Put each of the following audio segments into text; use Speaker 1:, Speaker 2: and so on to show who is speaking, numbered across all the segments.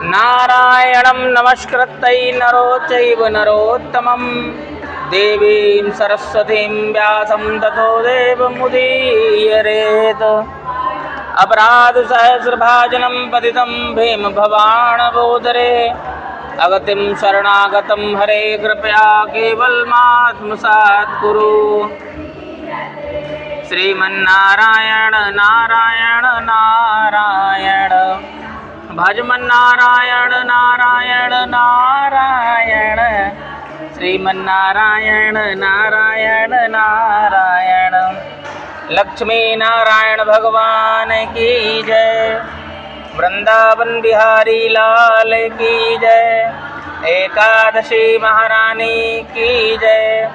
Speaker 1: नारायणं नमस्कृत्य नरो चैव नरोत्तमं देवीं सरस्वतीं व्यासं ततो देवमुदीरयेत्। अपराधसहस्रभाजनं पतितं भीम भवानवोदरे अगतिं शरणागतं हरे कृपया केवलमात्मसात् कुरु। श्रीमन्नारायण नारायण नारायण भजमन्नारायण नारायण नारायण श्रीमन्नारायण नारायण नारायण। लक्ष्मी नारायण भगवान की जय। वृंदावन बिहारी लाल की जय। एकादशी महारानी की जय।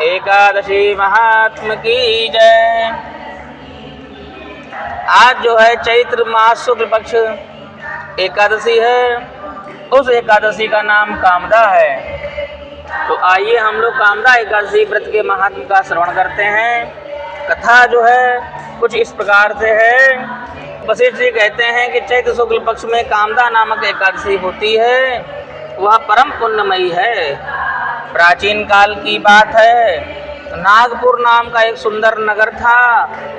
Speaker 1: एकादशी महात्मा की जय। आज जो है चैत्र मास शुक्ल पक्ष एकादशी है। उस एकादशी का नाम कामदा है। तो आइए हम लोग कामदा एकादशी व्रत के महात्म का श्रवण करते हैं। कथा जो है कुछ इस प्रकार से है। वशिष्ठ जी कहते हैं कि चैत्र शुक्ल पक्ष में कामदा नामक एकादशी होती है। वह परम पुण्यमयी है। प्राचीन काल की बात है। नागपुर नाम का एक सुंदर नगर था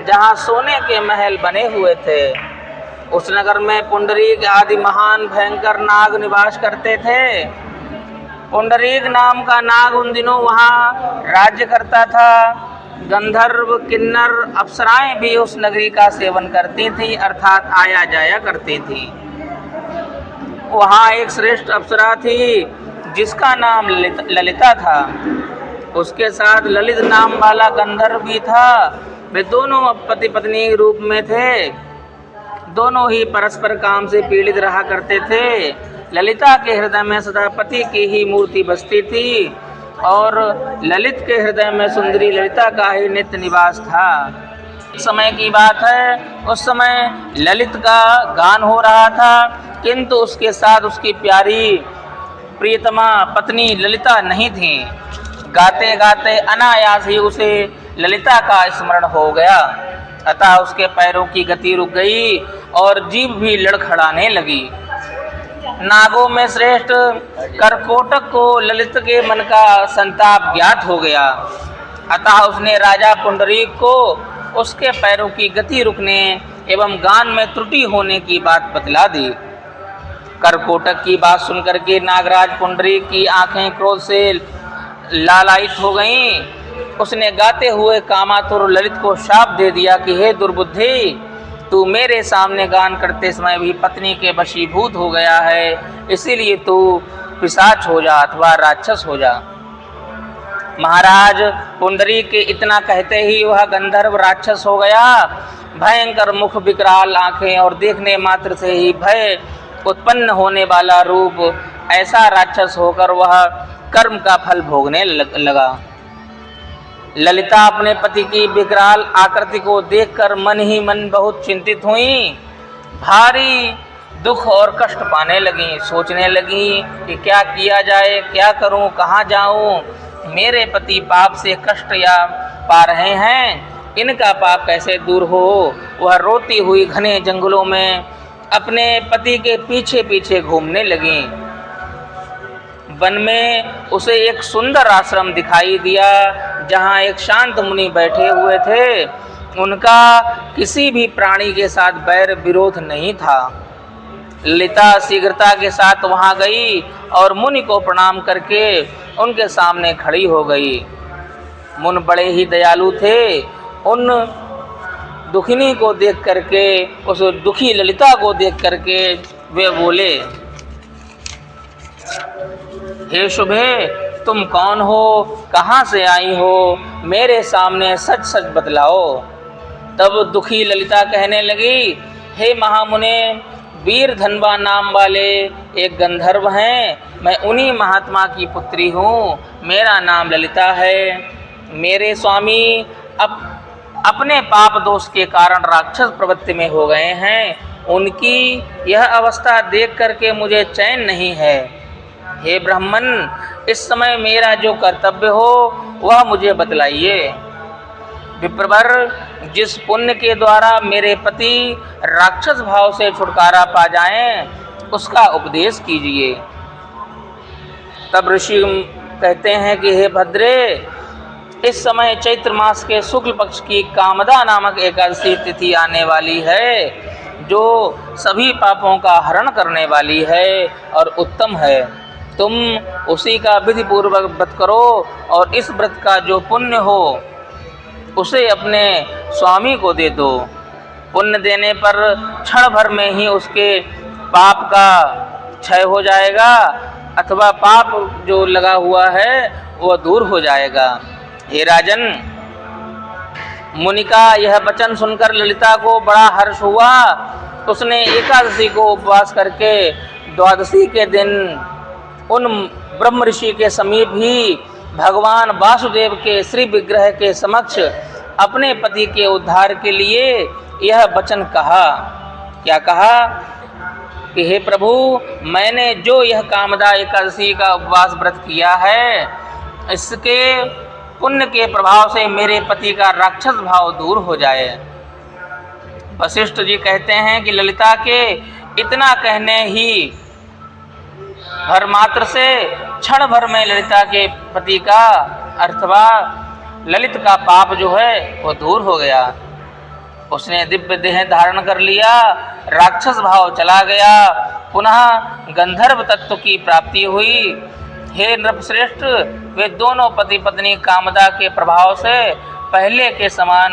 Speaker 1: जहाँ सोने के महल बने हुए थे। उस नगर में पुंडरीक आदि महान भयंकर नाग निवास करते थे। पुंडरीक नाम का नाग उन दिनों वहाँ राज्य करता था। गंधर्व किन्नर अप्सराएं भी उस नगरी का सेवन करती थी, अर्थात आया जाया करती थी। वहाँ एक श्रेष्ठ अप्सरा थी जिसका नाम ललिता था। उसके साथ ललित नाम वाला गंधर्व भी था। वे दोनों पति पत्नी रूप में थे। दोनों ही परस्पर काम से पीड़ित रहा करते थे। ललिता के हृदय में सदा पति की ही मूर्ति बसती थी और ललित के हृदय में सुंदरी ललिता का ही नित्य निवास था। एक समय की बात है। उस समय ललित का गान हो रहा था, किंतु उसके साथ उसकी प्यारी प्रियतमा पत्नी ललिता नहीं थी। गाते गाते अनायास ही उसे ललिता का स्मरण हो गया। अतः उसके पैरों की गति रुक गई और जीभ भी लड़खड़ाने लगी। नागों में श्रेष्ठ करकोटक को ललित के मन का संताप ज्ञात हो गया। अतः उसने राजा पुंडरीक को उसके पैरों की गति रुकने एवं गान में त्रुटि होने की बात बतला दी। करकोटक की बात सुनकर के नागराज पुंडरीक की आंखें क्रोध से लालायित हो गईं। उसने गाते हुए कामातुर ललित को शाप दे दिया कि हे दुर्बुद्धि, तू मेरे सामने गान करते समय भी पत्नी के वशीभूत हो गया है, इसीलिए तू पिशाच हो जा अथवा राक्षस हो जा। महाराज पुंडरीक के इतना कहते ही वह गंधर्व राक्षस हो गया। भयंकर मुख, विकराल आंखें और देखने मात्र से ही भय उत्पन्न होने वाला रूप, ऐसा राक्षस होकर वह कर्म का फल भोगने लगा। ललिता अपने पति की विकराल आकृति को देखकर मन ही मन बहुत चिंतित हुई। भारी दुख और कष्ट पाने लगी। सोचने लगी कि क्या किया जाए, क्या करूं, कहाँ जाऊं। मेरे पति पाप से कष्ट या पा रहे हैं, इनका पाप कैसे दूर हो। वह रोती हुई घने जंगलों में अपने पति के पीछे पीछे घूमने लगी। वन में उसे एक सुंदर आश्रम दिखाई दिया जहाँ एक शांत मुनि बैठे हुए थे। उनका किसी भी प्राणी के साथ बैर विरोध नहीं था। ललिता शीघ्रता के साथ वहाँ गई और मुनि को प्रणाम करके उनके सामने खड़ी हो गई। मुनि बड़े ही दयालु थे। उन दुखिनी को देख करके, उस दुखी ललिता को देख करके वे बोले, हे शुभे, तुम कौन हो, कहाँ से आई हो, मेरे सामने सच सच बतलाओ। तब दुखी ललिता कहने लगी, हे महामुने, वीर धनवा नाम वाले एक गंधर्व हैं। मैं उन्हीं महात्मा की पुत्री हूँ। मेरा नाम ललिता है। मेरे स्वामी अपने पाप दोष के कारण राक्षस प्रवृत्ति में हो गए हैं। उनकी यह अवस्था देख करके मुझे चैन नहीं है। हे ब्राह्मण, इस समय मेरा जो कर्तव्य हो वह मुझे बतलाइए। विप्रवर, जिस पुण्य के द्वारा मेरे पति राक्षस भाव से छुटकारा पा जाएं, उसका उपदेश कीजिए। तब ऋषि कहते हैं कि हे भद्रे, इस समय चैत्र मास के शुक्ल पक्ष की कामदा नामक एकादशी तिथि आने वाली है, जो सभी पापों का हरण करने वाली है और उत्तम है। तुम उसी का विधि पूर्वक व्रत करो और इस व्रत का जो पुण्य हो उसे अपने स्वामी को दे दो। पुण्य देने पर क्षण भर में ही उसके पाप का क्षय हो जाएगा अथवा पाप जो लगा हुआ है वह दूर हो जाएगा। हे राजन, मुनि का यह वचन सुनकर ललिता को बड़ा हर्ष हुआ। उसने एकादशी को उपवास करके द्वादशी के दिन उन ब्रह्म ऋषि के समीप ही भगवान वासुदेव के श्री विग्रह के समक्ष अपने पति के उद्धार के लिए यह वचन कहा। क्या कहा कि हे प्रभु, मैंने जो यह कामदा एकादशी का उपवास व्रत किया है, इसके पुण्य के प्रभाव से मेरे पति का राक्षस भाव दूर हो जाए। वशिष्ठ जी कहते हैं कि ललिता के इतना कहने ही भर मात्र से क्षण भर में ललिता के पति का अथवा ललित का पाप जो है वो दूर हो गया। उसने दिव्य देह धारण कर लिया, राक्षस भाव चला गया, पुनः गंधर्व तत्व की प्राप्ति हुई। हे नृपश्रेष्ठ, वे दोनों पति पत्नी कामदा के प्रभाव से पहले के समान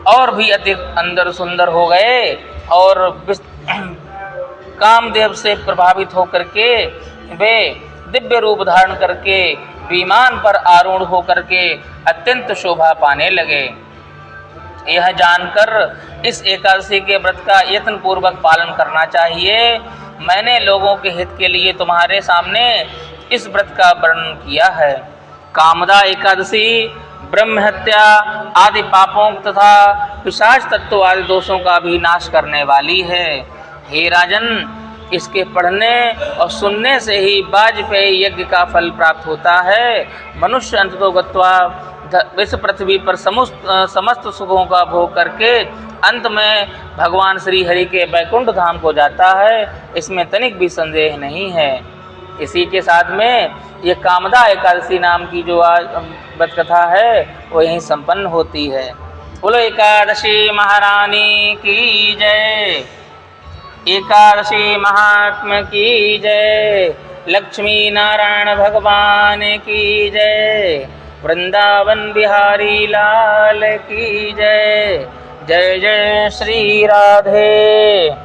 Speaker 1: और भी अधिक अंदर सुंदर हो गए और कामदेव से प्रभावित होकर के वे दिव्य रूप धारण करके विमान पर आरूढ़ होकर के अत्यंत शोभा पाने लगे। यह जानकर इस एकादशी के व्रत का यत्न पूर्वक पालन करना चाहिए। मैंने लोगों के हित के लिए तुम्हारे सामने इस व्रत का वर्णन किया है। कामदा एकादशी ब्रह्म हत्या आदि पापों तथा पिशाच तत्व आदि दोषों का भी नाश करने वाली है। हे राजन, इसके पढ़ने और सुनने से ही वाजपेयी यज्ञ का फल प्राप्त होता है। मनुष्य अंततो गत्वा इस पृथ्वी पर समस्त सुखों का भोग करके अंत में भगवान श्री हरि के वैकुंठ धाम को जाता है, इसमें तनिक भी संदेह नहीं है। इसी के साथ में ये कामदा एकादशी नाम की जो आज व्रत कथा है वो यहीं संपन्न होती है। बोलो एकादशी महारानी की जय, एकादशी महात्मा की जय, लक्ष्मी नारायण भगवान की जय, वृंदावन बिहारी लाल की जय। जय जय श्री राधे।